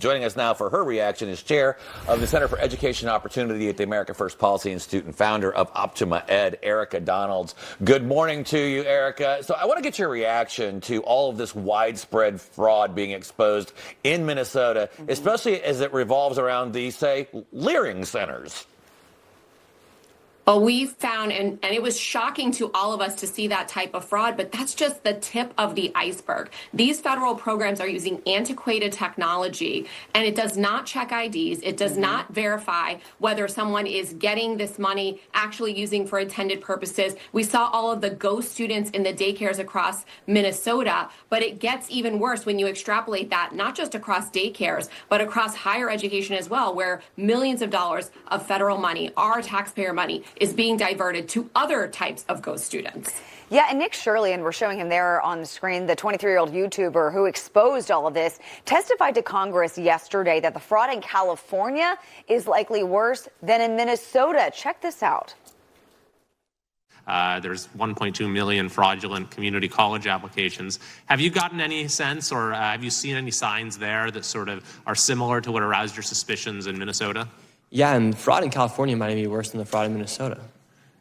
Joining us now for her reaction is chair of the Center for Education Opportunity at the America First Policy Institute and founder of Optima Ed, Erika Donalds. Good morning to you, Erika. So I want to get your reaction to all of this widespread fraud being exposed in Minnesota, especially as it revolves around these, say, Leering centers. Well, we found, and it was shocking to all of us to see that type of fraud, but that's just the tip of the iceberg. These federal programs are using antiquated technology, and it does not check IDs. It does not verify whether someone is getting this money actually using for intended purposes. We saw all of the ghost students in the daycares across Minnesota, but it gets even worse when you extrapolate that, not just across daycares, but across higher education as well, where millions of dollars of federal money, our taxpayer money, is being diverted to other types of ghost students. Yeah, and Nick Shirley, and we're showing him there on the screen, the 23-year-old YouTuber who exposed all of this, testified to Congress yesterday that the fraud in California is likely worse than in Minnesota. Check this out. There's 1.2 million fraudulent community college applications. Have you gotten any sense, or have you seen any signs there that sort of are similar to what aroused your suspicions in Minnesota? Yeah, and fraud in California might be worse than the fraud in Minnesota.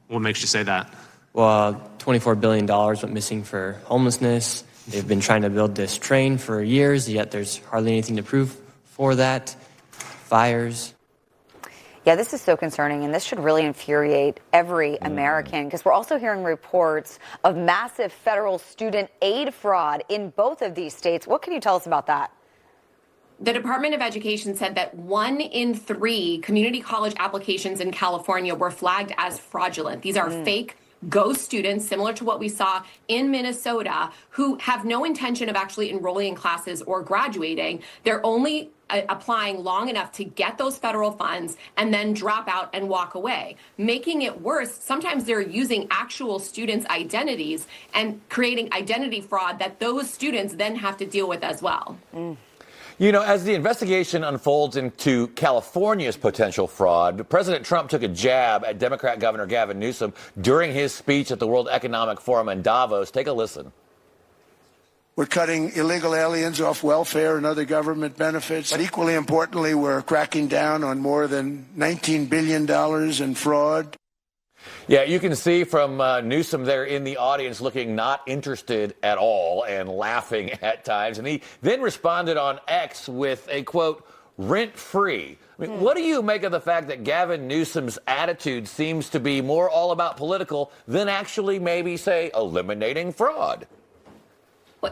What makes you say that? Well, $24 billion went missing for homelessness. They've been trying to build this train for years, yet there's hardly anything to prove for that. Fires. Yeah, this is so concerning, and this should really infuriate every American, because we're also hearing reports of massive federal student aid fraud in both of these states. What can you tell us about that? The Department of Education said that 1 in 3 community college applications in California were flagged as fraudulent. These are fake ghost students, similar to what we saw in Minnesota, who have no intention of actually enrolling in classes or graduating. They're only applying long enough to get those federal funds and then drop out and walk away. Making it worse, sometimes they're using actual students' identities and creating identity fraud that those students then have to deal with as well. You know, as the investigation unfolds into California's potential fraud, President Trump took a jab at Democrat Governor Gavin Newsom during his speech at the World Economic Forum in Davos. Take a listen. We're cutting illegal aliens off welfare and other government benefits. But equally importantly, we're cracking down on more than $19 billion in fraud. Yeah, you can see from Newsom there in the audience looking not interested at all and laughing at times. And he then responded on X with a, quote, rent-free. I mean, what do you make of the fact that Gavin Newsom's attitude seems to be more all about political than actually maybe, say, eliminating fraud?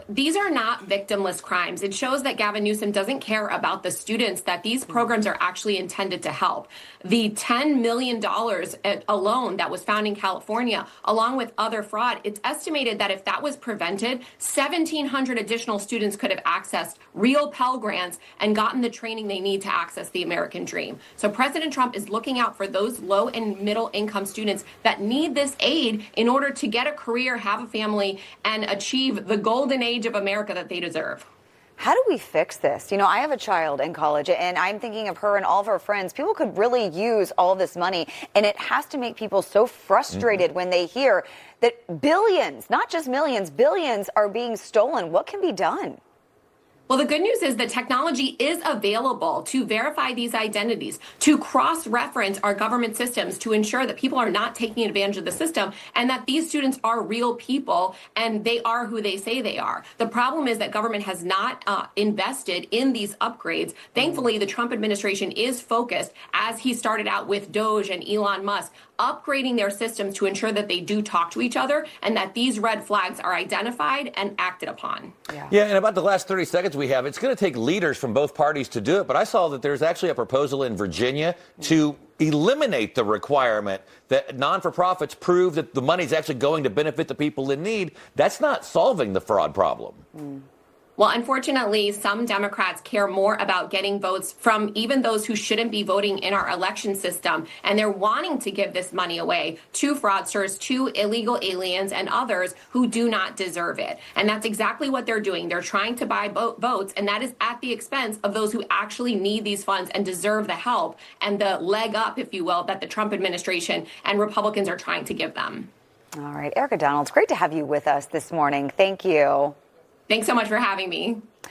These are not victimless crimes. It shows that Gavin Newsom doesn't care about the students that these programs are actually intended to help. The $10 million alone that was found in California, along with other fraud, it's estimated that if that was prevented, 1,700 additional students could have accessed real Pell Grants and gotten the training they need to access the American dream. So President Trump is looking out for those low and middle income students that need this aid in order to get a career, have a family, and achieve the golden age of America that they deserve. How do we fix this? You know, I have a child in college, and I'm thinking of her and all of her friends. People could really use all this money, and it has to make people so frustrated when they hear that billions, not just millions, billions are being stolen. What can be done? Well, the good news is that technology is available to verify these identities, to cross-reference our government systems to ensure that people are not taking advantage of the system and that these students are real people and they are who they say they are. The problem is that government has not invested in these upgrades. Thankfully, the Trump administration is focused, as he started out with Doge and Elon Musk, upgrading their systems to ensure that they do talk to each other and that these red flags are identified and acted upon. Yeah, and about the last 30 seconds we have, it's going to take leaders from both parties to do it. But I saw that there's actually a proposal in Virginia to eliminate the requirement that non-for-profits prove that the money's actually going to benefit the people in need. That's not solving the fraud problem. Well, unfortunately, some Democrats care more about getting votes from even those who shouldn't be voting in our election system. And they're wanting to give this money away to fraudsters, to illegal aliens, and others who do not deserve it. And that's exactly what they're doing. They're trying to buy votes, and that is at the expense of those who actually need these funds and deserve the help and the leg up, if you will, that the Trump administration and Republicans are trying to give them. All right, Erika Donalds, great to have you with us this morning. Thank you. Thanks so much for having me.